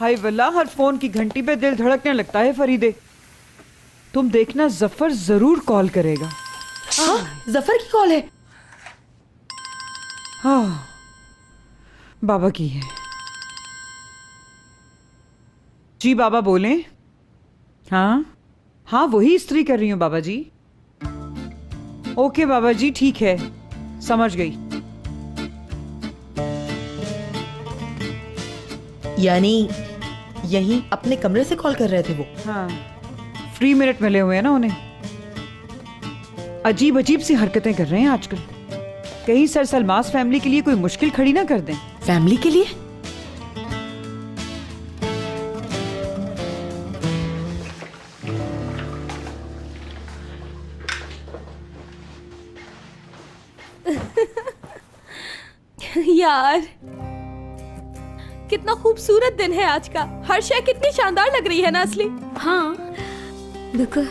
हाय वल्ला, हर फोन की घंटी पे दिल धड़कने लगता है फरीदे। तुम देखना जफर जरूर कॉल करेगा। हाँ, जफर की कॉल है। हाँ, बाबा की है। जी बाबा बोले। हाँ हाँ, वही इस्त्री कर रही हूँ बाबा जी। ओके बाबा जी, ठीक है, समझ गई। यानी यहीं अपने कमरे से कॉल कर रहे थे वो? हाँ, फ्री मिनट मिले हुए हैं ना उन्हें। अजीब अजीब सी हरकतें कर रहे हैं आजकल। कहीं सर सलमास फैमिली के लिए कोई मुश्किल खड़ी ना कर दें। फैमिली के लिए? यार कितना खूबसूरत दिन है आज का। हर शय कितनी शानदार लग रही है ना असली। हाँ देखो,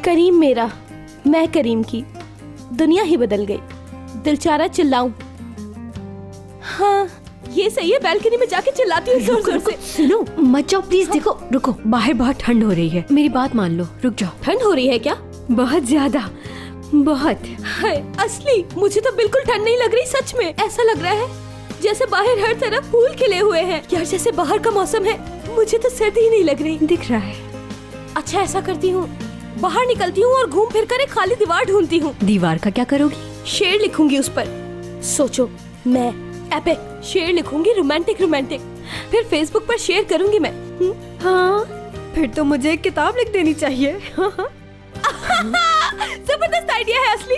करीम मेरा, मैं करीम की, दुनिया ही बदल गई। दिल चाह रहा चिल्लाऊं। हाँ ये सही है, बालकनी में जाके चिल्लाती हूँ जोर जोर से। सुनो मत जाओ प्लीज। हाँ। देखो रुको, बाहर बहुत ठंड हो रही है, मेरी बात मान लो, रुक जाओ। ठंड हो रही है क्या? बहुत ज्यादा, बहुत। हाय असली, मुझे तो बिल्कुल ठंड नहीं लग रही। सच में ऐसा लग रहा है जैसे बाहर हर तरफ फूल खिले हुए हैं। यार जैसे बाहर का मौसम है, मुझे तो सर्दी ही नहीं लग रही। दिख रहा है। अच्छा ऐसा करती हूँ, बाहर निकलती हूँ और घूम फिर कर एक खाली दीवार ढूंढती हूँ। दीवार का क्या करोगी? शेर लिखूंगी उस पर। सोचो, मैं एपिक शेर लिखूंगी, रोमांटिक रोमांटिक, फिर फेसबुक पर शेयर करूंगी मैं। हाँ, फिर तो मुझे एक किताब लिख देनी चाहिए। जबरदस्त आइडिया है असली।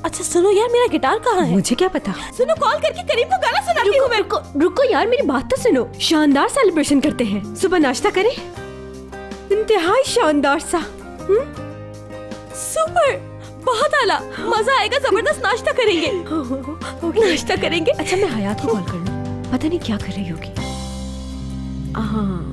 अच्छा सुनो यार, मेरा गिटार कहाँ है? मुझे क्या पता। सुनो, कॉल करके करीम को गाना सुनाती हूँ मैं। रुको यार, मेरी बात तो सुनो। शानदार सेलिब्रेशन करते हैं। सुबह नाश्ता करें, इंतहाई शानदार सा। सुपर, बहुत आला, मजा आएगा। जबरदस्त नाश्ता करेंगे। नाश्ता करेंगे। अच्छा मैं हयात को कॉल कर लूं, पता नहीं क्या कर रही होगी। हाँ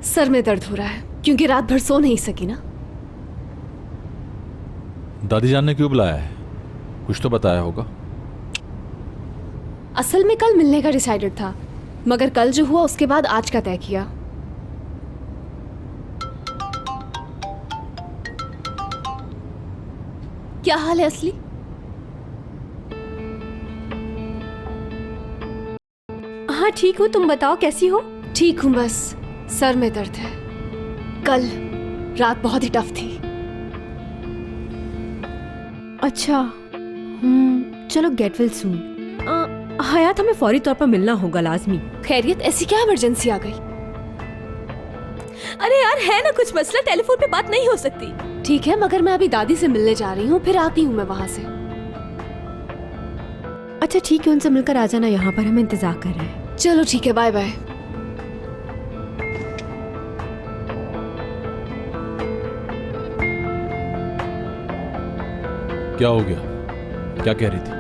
सर में दर्द हो रहा है क्योंकि रात भर सो नहीं सकी ना। दादी जान ने क्यों बुलाया है? कुछ तो बताया होगा। असल में कल मिलने का डिसाइडेड था, मगर कल जो हुआ उसके बाद आज का तय किया। क्या हाल है असली? हाँ ठीक हूँ, तुम बताओ कैसी हो? ठीक हूँ, बस सर में दर्द है। कल रात बहुत ही टफ थी। अच्छा चलो गेट वेल सून। हयात, हमें फौरी तौर पर मिलना होगा, लाजमी। खैरियत? ऐसी क्या इमरजेंसी आ गई? अरे यार है ना कुछ मसला, टेलीफोन पे बात नहीं हो सकती। ठीक है, मगर मैं अभी दादी से मिलने जा रही हूँ, फिर आती हूँ मैं वहाँ से। अच्छा ठीक है, उनसे मिलकर आ जाना, यहाँ पर हम इंतजार कर रहे हैं। चलो ठीक है, बाय बाय। क्या हो गया? क्या कह रही थी?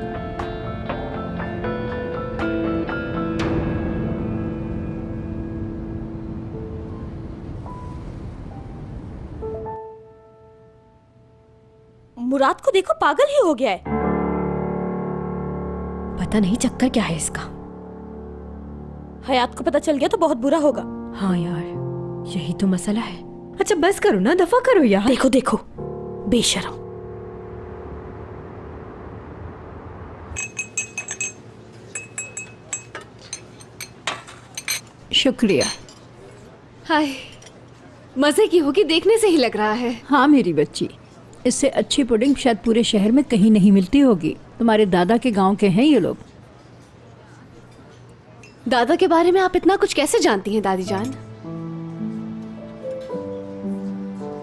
मुराद को देखो, पागल ही हो गया है। पता नहीं चक्कर क्या है इसका। हयात को पता चल गया तो बहुत बुरा होगा। हाँ यार, यही तो मसला है। अच्छा बस करो ना, दफा करो यार। देखो देखो, बेशरम। शुक्रिया। हाय, मजे की होगी, देखने से ही लग रहा है। हाँ मेरी बच्ची, इससे अच्छी पुडिंग शायद पूरे शहर में कहीं नहीं मिलती होगी। तुम्हारे दादा के गांव के हैं ये लोग। दादा के बारे में आप इतना कुछ कैसे जानती हैं दादी जान?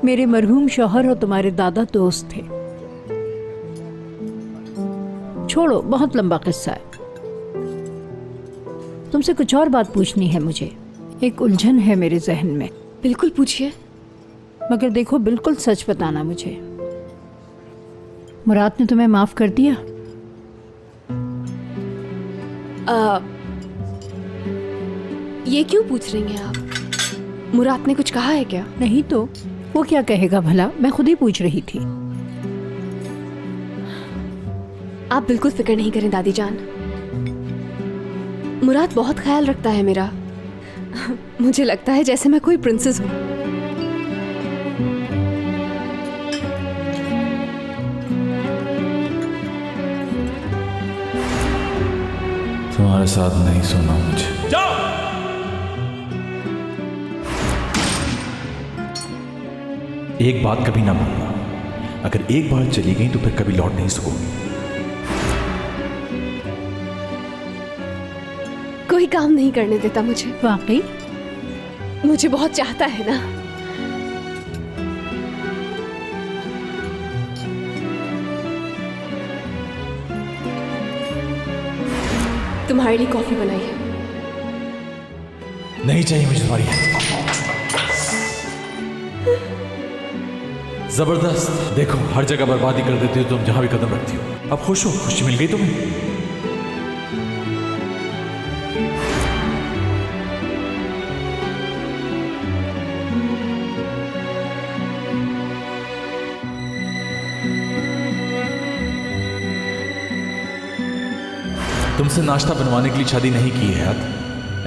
मेरे मरहूम शौहर और तुम्हारे दादा दोस्त थे। छोड़ो, बहुत लंबा किस्सा है। तुमसे कुछ और बात पूछनी है मुझे। एक उलझन है मेरे जहन में। बिल्कुल पूछिए। मगर देखो, बिल्कुल सच बताना मुझे, मुराद ने तुम्हें माफ कर दिया? ये क्यों पूछ रही हैं आप? मुराद ने कुछ कहा है क्या? नहीं तो वो क्या कहेगा भला, मैं खुद ही पूछ रही थी। आप बिल्कुल फिक्र नहीं करें दादी जान, मुराद बहुत ख्याल रखता है मेरा। मुझे लगता है जैसे मैं कोई प्रिंसेस हूँ। तुम्हारे साथ नहीं सोना मुझे। एक बात कभी ना भूलना, अगर एक बार चली गई तो फिर कभी लौट नहीं सकोगी। कोई काम नहीं करने देता मुझे। वाकई? मुझे बहुत चाहता है ना। तुम्हारे लिए कॉफी बनाई है। नहीं चाहिए मुझे तुम्हारी हेल्प। जबरदस्त, देखो हर जगह बर्बादी कर देती हो तुम जहां भी कदम रखती हो। अब खुश हो, खुशी मिल गई तुम्हें। तुमसे नाश्ता बनवाने के लिए शादी नहीं की है यार।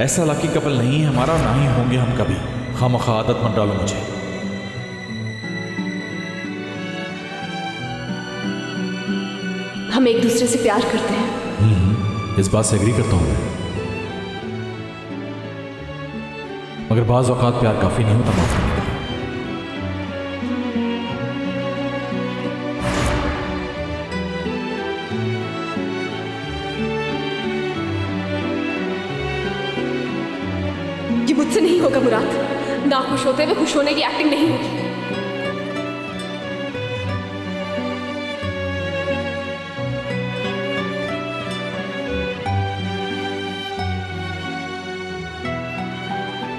ऐसा लकी कपल नहीं है हमारा, ना ही होंगे हम कभी। खामखा आदत मत डालो मुझे। हम एक दूसरे से प्यार करते हैं। इस बात से एग्री करता हूं मैं, मगर बाज औकात प्यार काफी नहीं होता माफ करने के लिए। ये मुझसे नहीं होगा मुराद। ना खुश होते हुए खुश होने की एक्टिंग नहीं होगी।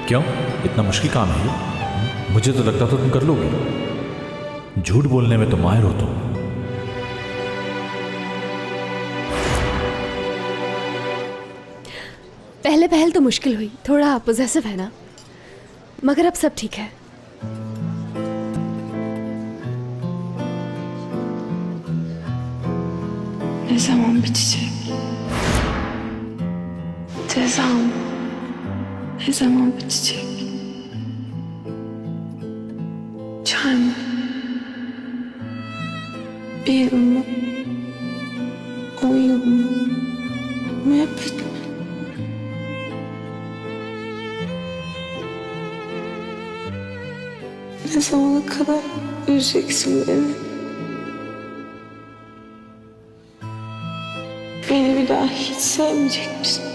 क्यों, इतना मुश्किल काम है ये? मुझे तो लगता था तुम कर लोगे। झूठ बोलने में तो माहिर हो तुम। पहले पहल तो मुश्किल हुई, थोड़ा पोजेसिव है ना, मगर अब सब ठीक है। Ne zaman bitecek? Cezam ne zaman bitecek? Çay mı? Bir yıl mı? 10 yıl mı? Müebbet mi? Ne zamana kadar üzeceksin beni? Beni bir daha hiç sevmeyecek misin?